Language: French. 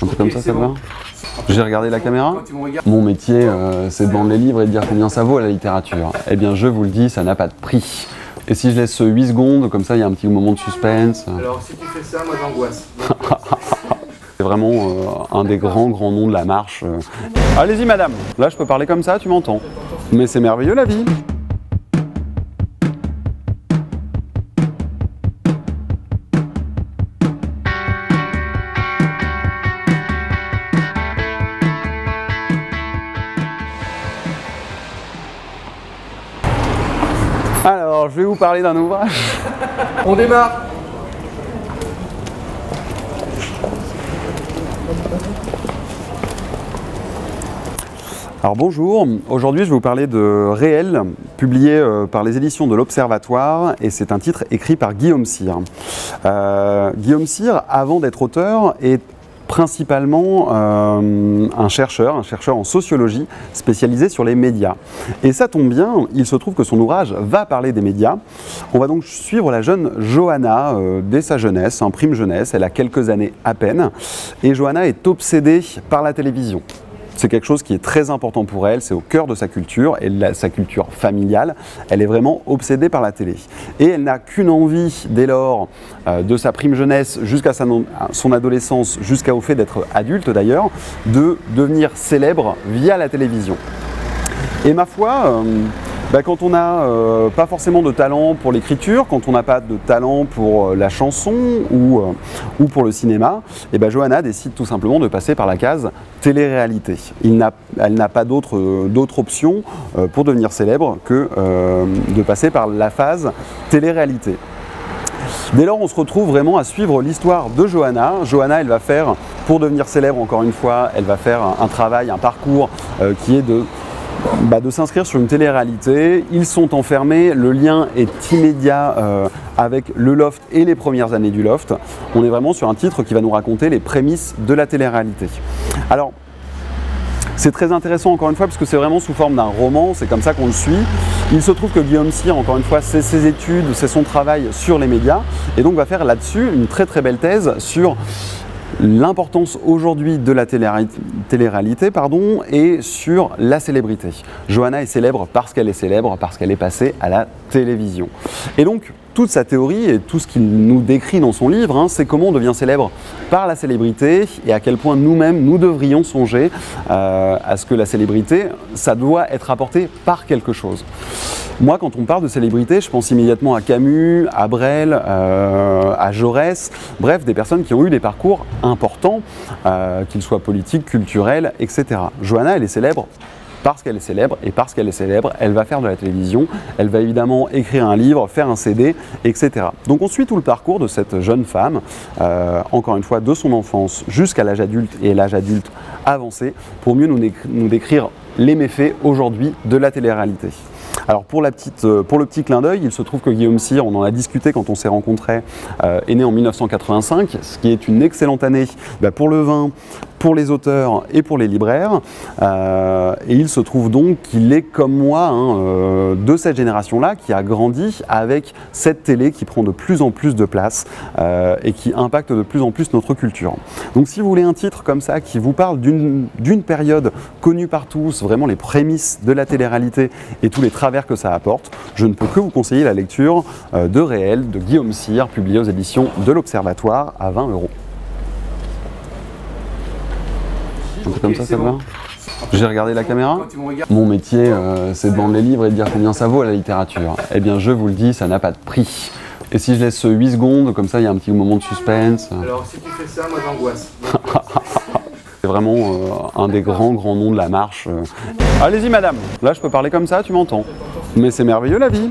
Un peu comme ça te va? J'ai regardé la caméra. Mon métier, c'est de vendre les livres et de dire combien ça vaut la littérature. Eh bien, je vous le dis, ça n'a pas de prix. Et si je laisse 8 secondes, comme ça, il y a un petit moment de suspense. Alors, si tu fais ça, moi j'angoisse. C'est vraiment un des grands noms de la marche. Allez-y, madame. Là, je peux parler comme ça, tu m'entends. Mais c'est merveilleux, la vie. Alors, je vais vous parler d'un ouvrage. On démarre. Alors bonjour, aujourd'hui je vais vous parler de Réel, publié par les éditions de l'Observatoire, et c'est un titre écrit par Guillaume Sire. Guillaume Sire, avant d'être auteur, est principalement un chercheur en sociologie spécialisé sur les médias. Et ça tombe bien, il se trouve que son ouvrage va parler des médias. On va donc suivre la jeune Johanna dès sa jeunesse, en prime jeunesse, elle a quelques années à peine, et Johanna est obsédée par la télévision. C'est quelque chose qui est très important pour elle, c'est au cœur de sa culture, et sa culture familiale. Elle est vraiment obsédée par la télé. Et elle n'a qu'une envie, dès lors, de sa prime jeunesse jusqu'à son adolescence, jusqu'au fait d'être adulte d'ailleurs, de devenir célèbre via la télévision. Et ma foi, quand on n'a pas forcément de talent pour l'écriture, quand on n'a pas de talent pour la chanson ou pour le cinéma, et Johanna décide tout simplement de passer par la case télé-réalité. Elle n'a pas d'autre option pour devenir célèbre que de passer par la phase télé-réalité. Dès lors, on se retrouve vraiment à suivre l'histoire de Johanna. Johanna, elle va faire, pour devenir célèbre encore une fois, elle va faire un travail, un parcours qui est de s'inscrire sur une télé-réalité. Ils sont enfermés, le lien est immédiat avec le Loft et les premières années du Loft. On est vraiment sur un titre qui va nous raconter les prémices de la télé-réalité. Alors, c'est très intéressant encore une fois parce que c'est vraiment sous forme d'un roman, c'est comme ça qu'on le suit. Il se trouve que Guillaume Sire, encore une fois, c'est ses études, c'est son travail sur les médias et donc va faire là-dessus une très très belle thèse sur l'importance aujourd'hui de la télé-réalité et sur la célébrité. Johanna est célèbre parce qu'elle est passée à la télévision. Et donc, toute sa théorie et tout ce qu'il nous décrit dans son livre, c'est comment on devient célèbre par la célébrité et à quel point nous-mêmes, nous devrions songer à ce que la célébrité, ça doit être apporté par quelque chose. Moi, quand on parle de célébrité, je pense immédiatement à Camus, à Brel, à Jaurès, bref, des personnes qui ont eu des parcours importants, qu'ils soient politiques, culturels, etc. Johanna, elle est célèbre parce qu'elle est célèbre, et parce qu'elle est célèbre, elle va faire de la télévision, elle va évidemment écrire un livre, faire un CD, etc. Donc on suit tout le parcours de cette jeune femme, encore une fois, de son enfance jusqu'à l'âge adulte et l'âge adulte avancé, pour mieux nous décrire les méfaits aujourd'hui de la télé-réalité. Alors pour le petit clin d'œil, il se trouve que Guillaume Sire, on en a discuté quand on s'est rencontrés, est né en 1985, ce qui est une excellente année pour le vin, pour les auteurs et pour les libraires. Et il se trouve donc qu'il est comme moi de cette génération-là qui a grandi avec cette télé qui prend de plus en plus de place et qui impacte de plus en plus notre culture. Donc si vous voulez un titre comme ça qui vous parle d'une période connue par tous, vraiment les prémices de la télé-réalité et tous les travers que ça apporte, je ne peux que vous conseiller la lecture de Réel de Guillaume Sire, publié aux éditions de l'Observatoire à 20 €. Un peu comme ça te va? J'ai regardé la caméra. Mon métier, c'est de vendre les livres et de dire combien ça vaut la littérature. Eh bien, je vous le dis, ça n'a pas de prix. Et si je laisse 8 secondes, comme ça, il y a un petit moment de suspense. Alors, si tu fais ça, moi j'angoisse. C'est vraiment un des grands noms de la marche. Allez-y, madame. Là, je peux parler comme ça, tu m'entends. Mais c'est merveilleux, la vie.